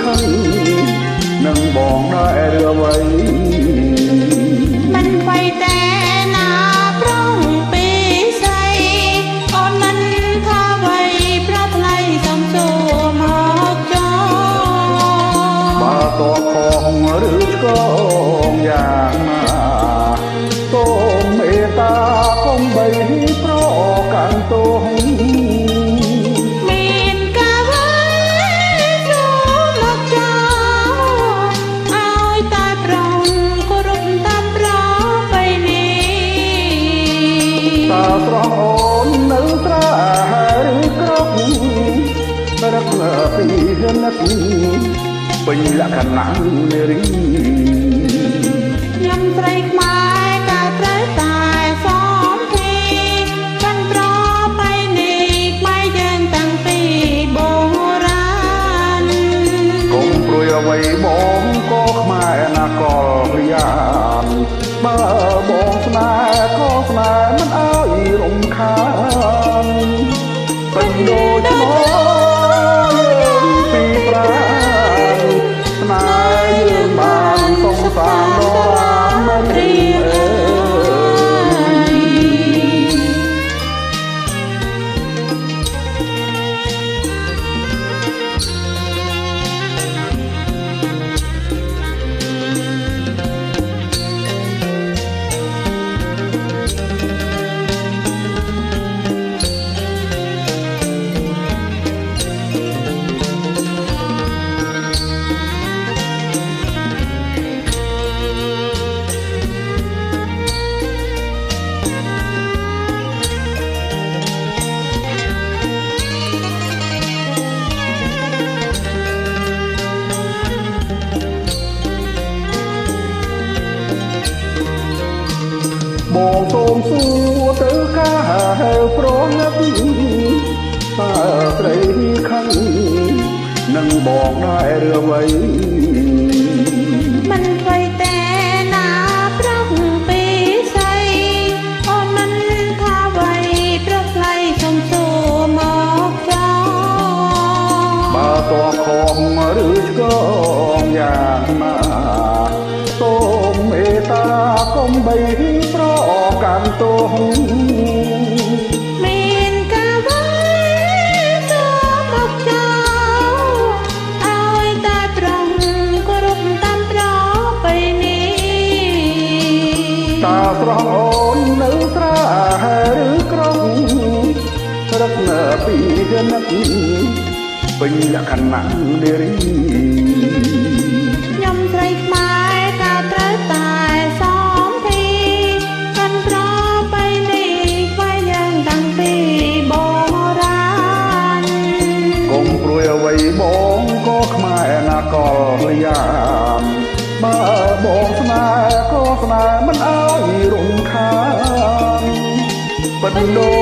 ខឹងនឹងបងដែរឬអ្វីមិនໄວតែណាប្រងពីស្រីអូនមិនថាអ្វីប្រថ្លៃសំសួរមកចោបើតបខំឬឆ្កងយ៉ាងណាសូមមេត្តាកុំបីប្រកាន់ទោសមានកាវ៉ាចូលមកចោឲ្យតែប្រងគោរពតាមប្រពៃណីតើស្រស់អូននៅត្រាឬក្រប់រកពីនឹកពេញលក្ខណៈនារីខ្ញុំស្រីខ្មែរក៏ត្រូវតែសមធីកាន់ប្រពៃណីខ្មែរយើងតាំងពីបុរាណកុំព្រួយអ្វីបងក៏ខ្មែរណាកលព្រានបើបងស្នេហ៍ក៏ស្នេហ៍មិនឲ្យរំខានពេញដូចមកយើងពីប្រាណស្នេហ៍យើងបានសុខសាន្តដល់មិនរីអើបងសូមសួរទៅការហៅប្រណិតតើស្រីខឹងនឹងបងដែរឬអ្វីមិនໄວតែណាប្រងពីស្រីអូនមិនថាអ្វីប្រថ្លៃសំសួរមកចោបើតបខំឬឆ្កងយ៉ាងណាសូមមេត្តាកុំបីប្រកាន់ទោសមានកាវ៉ាចូលមកចោឲ្យតែប្រងគោរពតាមប្រពៃណីតើស្រស់អូននៅត្រាឬក្រុងរកនៅពីនឹកពេញលក្ខណៈនារីខ្ញុំស្រីខ្មែរក៏ត្រូវតែសមធីកាន់ប្រពៃណីខ្មែរយើងតាំងពីបុរាណកុំព្រួយអ្វីបងក៏ខ្មែរណាកលព្រានបើបងស្នេហ៍ក៏ស្នេហ៍មិនឲ្យរំខានពិតដូ